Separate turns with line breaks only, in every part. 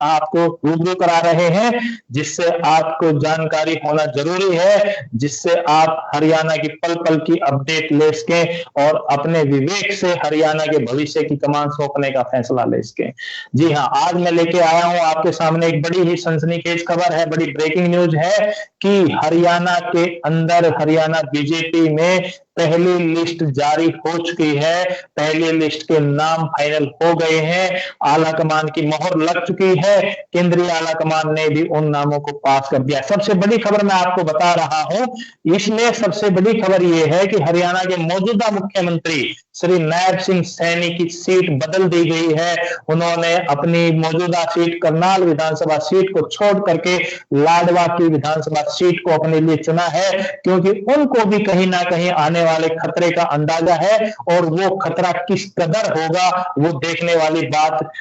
आपको रूबरू करा रहे हैं, जिससे आपको जानकारी होना जरूरी है, जिससे आप हरियाणा की पल पल की अपडेट ले सकें और अपने विवेक से हरियाणा के भविष्य की कमान सौंपने का फैसला ले सकें। जी हाँ, आज मैं लेके आया हूं आपके सामने एक बड़ी ही सनसनीखेज खबर है, बड़ी ब्रेकिंग न्यूज है कि हरियाणा के अंदर हरियाणा बीजेपी में पहली लिस्ट जारी हो चुकी है। पहली लिस्ट के नाम फाइनल हो गए हैं, आला कमान की मोहर लग चुकी है, केंद्रीय आला कमान ने भी उन नामों को पास कर दिया। सबसे बड़ी खबर मैं आपको बता रहा हूं, इसमें सबसे बड़ी खबर यह है कि हरियाणा के मौजूदा मुख्यमंत्री श्री नायब सिंह सैनी की सीट बदल दी गई है। उन्होंने अपनी मौजूदा सीट करनाल विधानसभा सीट को छोड़ करके लाडवा की विधानसभा सीट को अपने लिए चुना है, क्योंकि उनको भी कहीं ना कहीं आने वाले खतरे का अंदाजा है, और वो खतरा किस कदर होगा वो देखने वाली बात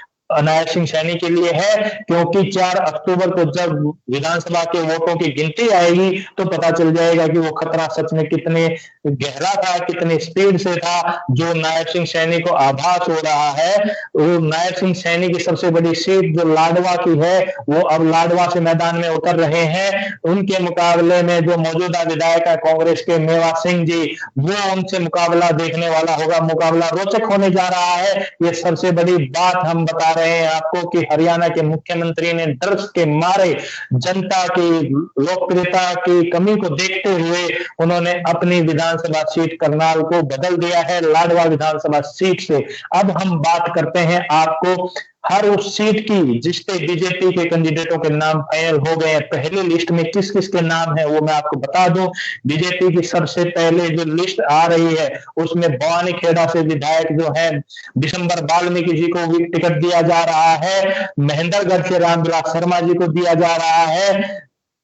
नायब सिंह सैनी के लिए है, क्योंकि 4 अक्टूबर को जब विधानसभा के वोटों की गिनती आएगी तो पता चल जाएगा कि वो खतरा सच में कितने गहरा था, कितनी स्पीड से था, जो नायब सिंह सैनी को आभास हो रहा है। वो नायब सिंह सैनी की सबसे बड़ी सीट जो लाडवा की है, वो अब लाडवा से मैदान में उतर रहे हैं। उनके मुकाबले में जो मौजूदा विधायक है कांग्रेस के मेवा सिंह जी, वो उनसे मुकाबला देखने वाला होगा। मुकाबला रोचक होने जा रहा है। ये सबसे बड़ी बात हम बता रहे हैं आपको कि हरियाणा के मुख्यमंत्री ने डर के मारे जनता की लोकप्रियता की कमी को देखते हुए उन्होंने अपनी विधानसभा सीट करनाल को बदल दिया है लाडवा विधानसभा सीट से। अब हम बात करते हैं आपको हर उस सीट की जिसपे बीजेपी के कैंडिडेटों के नाम फाइनल हो गए हैं। पहली लिस्ट में किस किस के नाम है वो मैं आपको बता दूं। बीजेपी की सबसे पहले जो लिस्ट आ रही है उसमें भवानी खेड़ा से विधायक जो है दिसंबर वाल्मीकि जी को भी टिकट दिया जा रहा है। महेंद्रगढ़ से रामविलास शर्मा जी को दिया जा रहा है।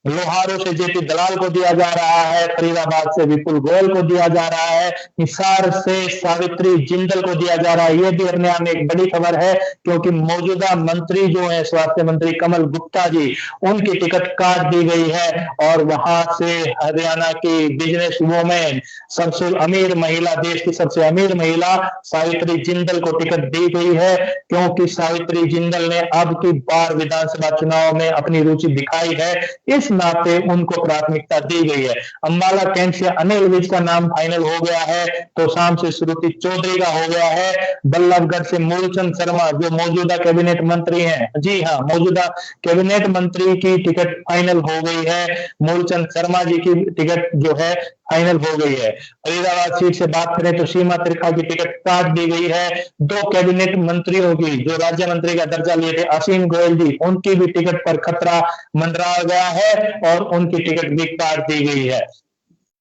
लोहारू से जेपी दलाल को दिया जा रहा है। फरीदाबाद से विपुल गोयल को दिया जा रहा है। हिसार से सावित्री जिंदल को दिया जा रहा है। ये भी अपने आप में एक बड़ी खबर है, क्योंकि मौजूदा मंत्री जो है स्वास्थ्य मंत्री कमल गुप्ता जी, उनकी टिकट काट दी गई है, और वहां से हरियाणा की बिजनेस वुमेन, सबसे अमीर महिला, देश की सबसे अमीर महिला सावित्री जिंदल को टिकट दी गई है, क्योंकि सावित्री जिंदल ने अब की बार विधानसभा चुनाव में अपनी रुचि दिखाई है, इस नाते उनको प्राथमिकता दी गई है। अंबाला कैंट से अनिल विज का नाम फाइनल हो गया है, तो शाम से श्रुति चौधरी का हो गया है। बल्लभगढ़ से मूलचंद शर्मा जो मौजूदा कैबिनेट मंत्री हैं, जी हाँ, मौजूदा कैबिनेट मंत्री की टिकट फाइनल हो गई है। मूलचंद शर्मा जी की टिकट जो है फाइनल हो गई है। फरीदाबाद सीट से बात करें तो सीमा त्रिखा की टिकट काट दी गई है। 2 कैबिनेट मंत्रियों की जो राज्य मंत्री का दर्जा लिए थे असीम गोयल जी, उनकी भी टिकट पर खतरा मंडरा गया है और उनकी टिकट भी काट दी गई है।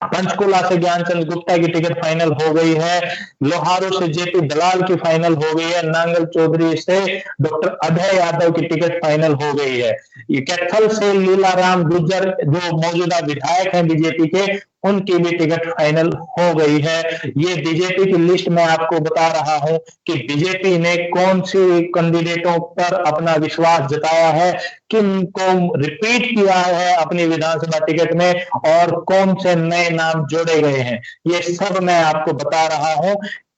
पंचकुला से ज्ञानचंद गुप्ता की टिकट फाइनल हो गई है। लोहारू से जेपी दलाल की फाइनल हो गई है। नांगल चौधरी से डॉक्टर अभय यादव की टिकट फाइनल हो गई है। ये कैथल से लीलाराम गुर्जर जो मौजूदा विधायक हैं बीजेपी के, उनकी भी टिकट फाइनल हो गई है। ये बीजेपी की लिस्ट मैं आपको बता रहा हूं कि बीजेपी ने कौन सी कैंडिडेटों पर अपना विश्वास जताया है, किन को रिपीट किया है अपनी विधानसभा टिकट में, और कौन से नए नाम जोड़े गए हैं, ये सब मैं आपको बता रहा हूं।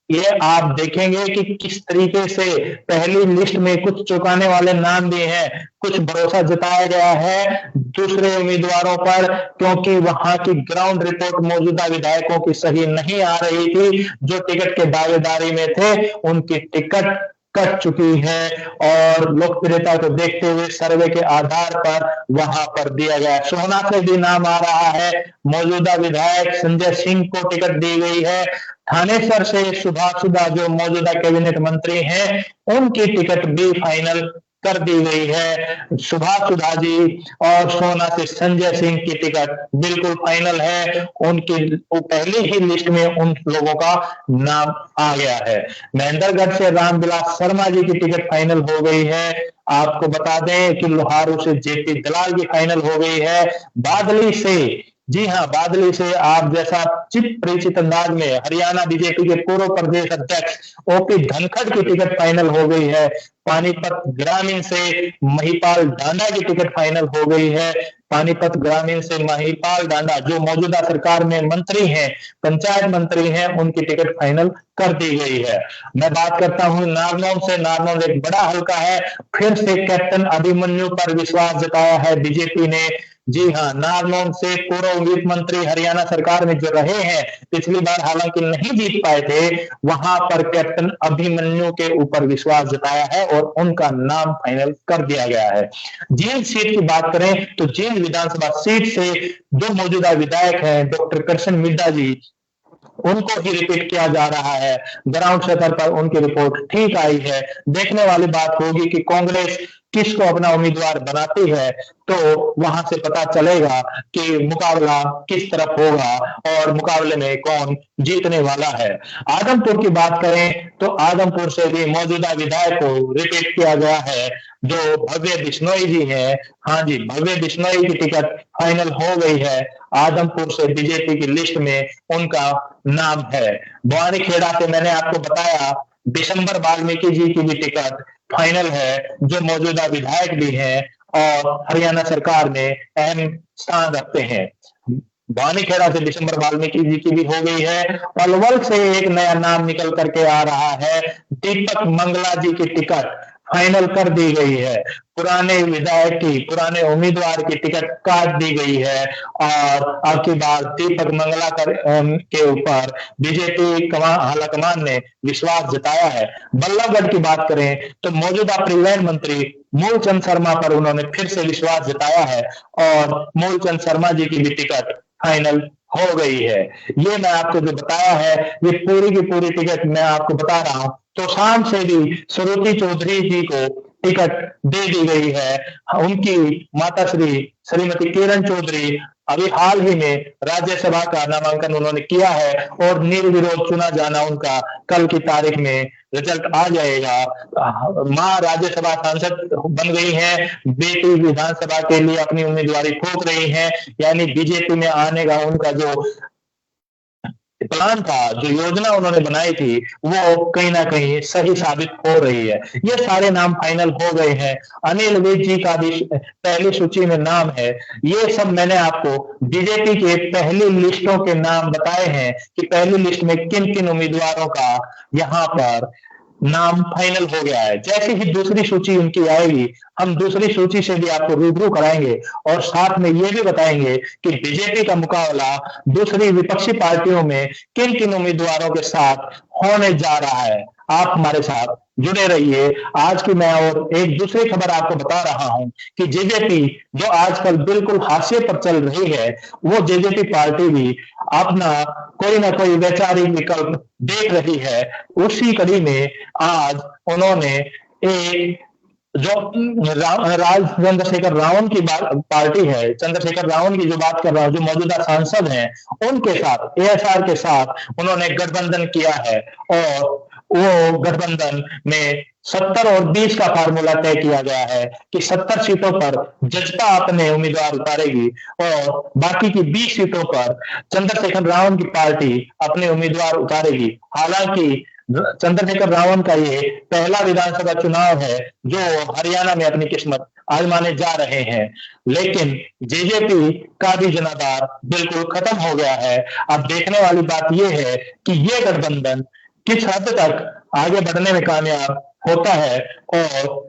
ये आप देखेंगे कि किस तरीके से पहली लिस्ट में कुछ चौंकाने वाले नाम भी हैं, कुछ भरोसा जताया गया है दूसरे उम्मीदवारों पर, क्योंकि वहां की ग्राउंड रिपोर्ट मौजूदा विधायकों की सही नहीं आ रही थी। जो टिकट के दावेदारी में थे उनकी टिकट कट चुकी है, और लोकप्रियता को देखते हुए सर्वे के आधार पर वहां पर दिया गया। सोहना से भी नाम आ रहा है। मौजूदा विधायक संजय सिंह को टिकट दी गई है। थानेसर से सुभाष सुधा जो मौजूदा कैबिनेट मंत्री हैं, उनकी टिकट भी फाइनल कर दी गई है। सुभाष सुधा जी और सोहना से संजय सिंह की टिकट बिल्कुल फाइनल है। उनकी पहली ही लिस्ट में उन लोगों का नाम आ गया है। महेंद्रगढ़ से रामविलास शर्मा जी की टिकट फाइनल हो गई है। आपको बता दें कि लोहारू से जेपी दलाल की फाइनल हो गई है। बादली से जी हाँ, बादली से आप जैसा चित परिचित अंदाज में हरियाणा बीजेपी के पूर्व प्रदेश अध्यक्ष ओपी धनखड़ की टिकट फाइनल हो गई है। पानीपत ग्रामीण से महिपाल डांडा की टिकट फाइनल हो गई है। पानीपत ग्रामीण से महिपाल डांडा जो मौजूदा सरकार में मंत्री हैं, पंचायत मंत्री हैं, उनकी टिकट फाइनल कर दी गई है। मैं बात करता हूं नारनौल से। नारनौल एक बड़ा हल्का है, फिर से कैप्टन अभिमन्यु पर विश्वास जताया है बीजेपी ने। जी हाँ, नारनौल से पूर्व वित्त मंत्री हरियाणा सरकार में जो रहे हैं, पिछली बार हालांकि नहीं जीत पाए थे, वहां पर कैप्टन अभिमन्यु के ऊपर विश्वास जताया है और उनका नाम फाइनल कर दिया गया है। जींद सीट की बात करें तो जींद विधानसभा सीट से जो मौजूदा विधायक हैं डॉक्टर कृष्ण मिड्डा जी, उनको ही रिपीट किया जा रहा है। ग्राउंड स्तर पर उनकी रिपोर्ट ठीक आई है। देखने वाली बात होगी कि कांग्रेस किसको अपना उम्मीदवार बनाती है, तो वहां से पता चलेगा कि मुकाबला किस तरफ होगा और मुकाबले में कौन जीतने वाला है। आदमपुर की बात करें तो आदमपुर से भी मौजूदा विधायक को रिपीट किया गया है, जो भव्य बिश्नोई जी हैं। हाँ जी, भव्य बिश्नोई की टिकट फाइनल हो गई है। आदमपुर से बीजेपी की लिस्ट में उनका नाम है। बवानीखेड़ा से मैंने आपको बताया दिसंबर वाल्मीकि जी की भी टिकट फाइनल है, जो मौजूदा विधायक भी हैं और हरियाणा सरकार में अहम स्थान रखते हैं। बवानीखेड़ा से दिसंबर वाल्मीकि जी की भी हो गई है। पलवल से एक नया नाम निकल करके आ रहा है, दीपक मंगला जी की टिकट फाइनल कर दी गई है। पुराने विधायक की, पुराने उम्मीदवार की टिकट काट दी गई है और अब की बार दीपक मंगला के ऊपर बीजेपी हालाकमान ने विश्वास जताया है। बल्लभगढ़ की बात करें तो मौजूदा परिवहन मंत्री मूलचंद शर्मा पर उन्होंने फिर से विश्वास जताया है और मूलचंद शर्मा जी की भी टिकट फाइनल हो गई है। ये मैं आपको जो बताया है, ये पूरी की पूरी टिकट मैं आपको बता रहा हूं। तो शाम से भी श्रुति चौधरी जी को टिकट दे दी गई है। उनकी माता श्रीमती किरण चौधरी अभी हाल ही में राज्यसभा का नामांकन उन्होंने किया है और निर्विरोध चुना जाना उनका कल की तारीख में रिजल्ट आ जाएगा। मां राज्यसभा सांसद बन गई हैं, बेटी विधानसभा के लिए अपनी उम्मीदवारी ठोक रही हैं, यानी बीजेपी में आने का उनका जो प्लान था, जो योजना उन्होंने बनाई थी, वो कहीं ना कहीं सही साबित हो रही है। ये सारे नाम फाइनल हो गए हैं। अनिल विज जी का भी पहली सूची में नाम है। ये सब मैंने आपको बीजेपी के पहली लिस्टों के नाम बताए हैं कि पहली लिस्ट में किन किन उम्मीदवारों का यहाँ पर नाम फाइनल हो गया है। जैसे ही दूसरी सूची उनकी आएगी, हम दूसरी सूची से भी आपको रूबरू कराएंगे और साथ में ये भी बताएंगे कि बीजेपी का मुकाबला दूसरी विपक्षी पार्टियों में किन किन उम्मीदवारों के साथ होने जा रहा है। आप हमारे साथ जुड़े रहिए। आज की मैं और एक दूसरी खबर आपको बता रहा हूं कि जेजेपी जो आजकल बिल्कुल हाशिए पर चल रही है, वो जेजेपी पार्टी भी अपना कोई ना कोई वैचारिक विकल्प देख रही है। उसी कड़ी में आज उन्होंने एक जो चंद्रशेखर रावण की पार्टी है, चंद्रशेखर रावण की जो बात कर रहा हूं, जो मौजूदा सांसद हैं, उनके साथ एएसआर के साथ उन्होंने गठबंधन किया है और वो गठबंधन में 70 और 20 का फार्मूला तय किया गया है कि 70 सीटों पर जजपा अपने उम्मीदवार उतारेगी और बाकी की 20 सीटों पर चंद्रशेखर रावण की पार्टी अपने उम्मीदवार उतारेगी। हालांकि चंद्रशेखर रावण का ये पहला विधानसभा चुनाव है जो हरियाणा में अपनी किस्मत आजमाने जा रहे हैं, लेकिन जेजेपी का भी जनाधार बिल्कुल खत्म हो गया है। अब देखने वाली बात यह है कि ये गठबंधन किस हद तक आगे बढ़ने में कामयाब होता है और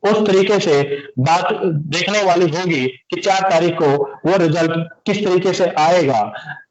उस तरीके से बात देखने वाली होगी कि 4 तारीख को वो रिजल्ट किस तरीके से आएगा।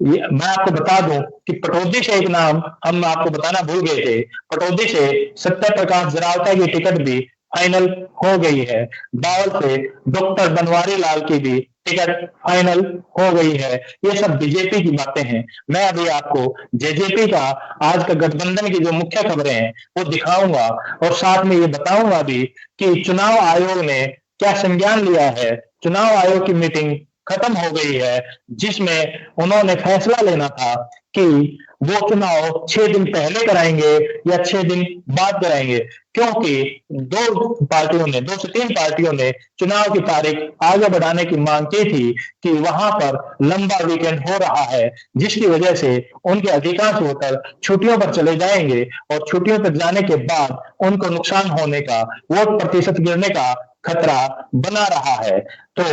मैं आपको बता दूं कि पटौदी से एक नाम हम आपको बताना भूल गए थे। पटौदी से सत्य प्रकाश जरावता की टिकट भी फाइनल हो गई है। बावल से डॉक्टर बनवारी लाल की भी टिकट फाइनल हो गई है। ये सब बीजेपी की बातें हैं। मैं अभी आपको जेजेपी का आज का गठबंधन की जो मुख्य खबरें हैं वो दिखाऊंगा और साथ में ये बताऊंगा भी कि चुनाव आयोग ने क्या संज्ञान लिया है। चुनाव आयोग की मीटिंग खत्म हो गई है, जिसमें उन्होंने फैसला लेना था कि वो चुनाव 6 दिन पहले कराएंगे या 6 दिन बाद कराएंगे, क्योंकि 2 से 3 पार्टियों ने चुनाव की तारीख आगे बढ़ाने की मांग की थी कि वहां पर लंबा वीकेंड हो रहा है, जिसकी वजह से उनके अधिकांश वोटर छुट्टियों पर चले जाएंगे और छुट्टियों पर जाने के बाद उनको नुकसान होने का, वोट प्रतिशत गिरने का खतरा बना रहा है। तो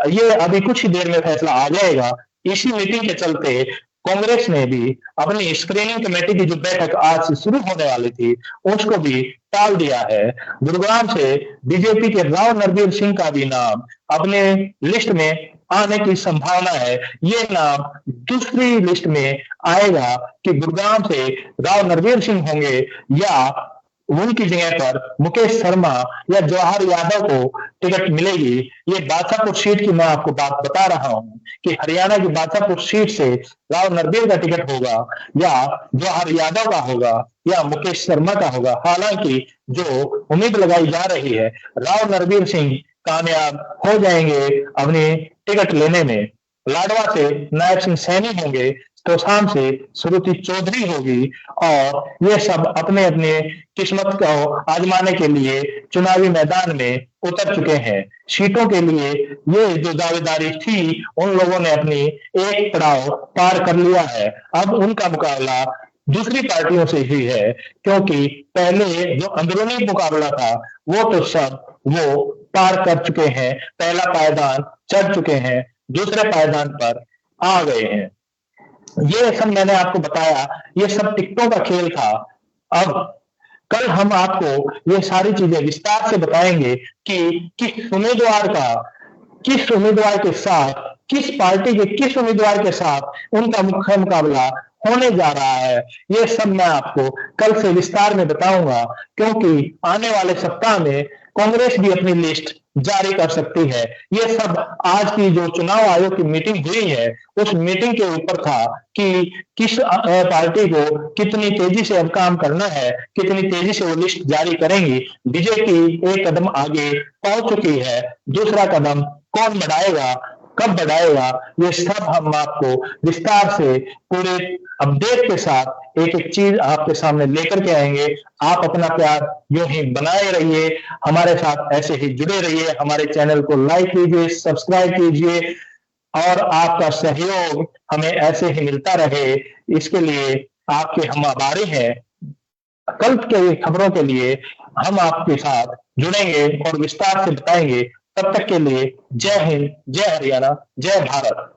ये अभी कुछ ही देर में फैसला आ जाएगा। इसी मीटिंग के चलते कांग्रेस ने भी अपनी स्क्रीनिंग कमेटी की जो बैठक आज से शुरू होने वाली थी, उसको भी टाल दिया है। गुरुग्राम से बीजेपी के राव नरबीर सिंह का भी नाम अपने लिस्ट में आने की संभावना है। ये नाम दूसरी लिस्ट में आएगा कि गुरुग्राम से राव नरबीर सिंह होंगे या उनकी जगह पर मुकेश शर्मा या जवाहर यादव को टिकट मिलेगी। ये बादशाहपुर सीट की मैं आपको बात बता रहा हूं कि हरियाणा की बादशाहपुर सीट से राव नरबीर का टिकट होगा या जवाहर यादव का होगा या मुकेश शर्मा का होगा। हालांकि जो उम्मीद लगाई जा रही है, राव नरबीर सिंह कामयाब हो जाएंगे अपनी टिकट लेने में। लाडवा से नायब सिंह सैनी होंगे, तोशाम से श्रुति चौधरी होगी और ये सब अपने अपने किस्मत को आजमाने के लिए चुनावी मैदान में उतर चुके हैं। सीटों के लिए ये जो दावेदारी थी, उन लोगों ने अपनी एक पड़ाव पार कर लिया है। अब उनका मुकाबला दूसरी पार्टियों से ही है, क्योंकि पहले जो अंदरूनी मुकाबला था वो तो सब वो पार कर चुके हैं, पहला पायदान चढ़ चुके हैं, दूसरे पायदान पर आ गए हैं। ये सब मैंने आपको बताया, ये सब टिकटों का खेल था। अब कल हम आपको ये सारी चीजें विस्तार से बताएंगे कि किस उम्मीदवार के साथ, किस पार्टी के किस उम्मीदवार के साथ उनका मुख्य मुकाबला होने जा रहा है। ये सब मैं आपको कल से विस्तार में बताऊंगा, क्योंकि आने वाले सप्ताह में कांग्रेस भी अपनी लिस्ट जारी कर सकती है। ये सब आज की जो चुनाव आयोग की मीटिंग हुई है, उस मीटिंग के ऊपर था कि किस पार्टी को कितनी तेजी से अब काम करना है, कितनी तेजी से वो लिस्ट जारी करेंगी। बीजेपी एक कदम आगे पहुंच चुकी है, दूसरा कदम कौन बढ़ाएगा, कब बढ़ाएगा, ये सब हम आपको विस्तार से पूरे अपडेट के साथ एक एक चीज आपके सामने लेकर के आएंगे। आप अपना प्यार यूं ही बनाए रहिए, हमारे साथ ऐसे ही जुड़े रहिए, हमारे चैनल को लाइक कीजिए, सब्सक्राइब कीजिए और आपका सहयोग हमें ऐसे ही मिलता रहे, इसके लिए आपके हम आभारी हैं। कल के खबरों के लिए हम आपके साथ जुड़ेंगे और विस्तार से बताएंगे। तब तक के लिए जय हिंद, जय हरियाणा, जय भारत।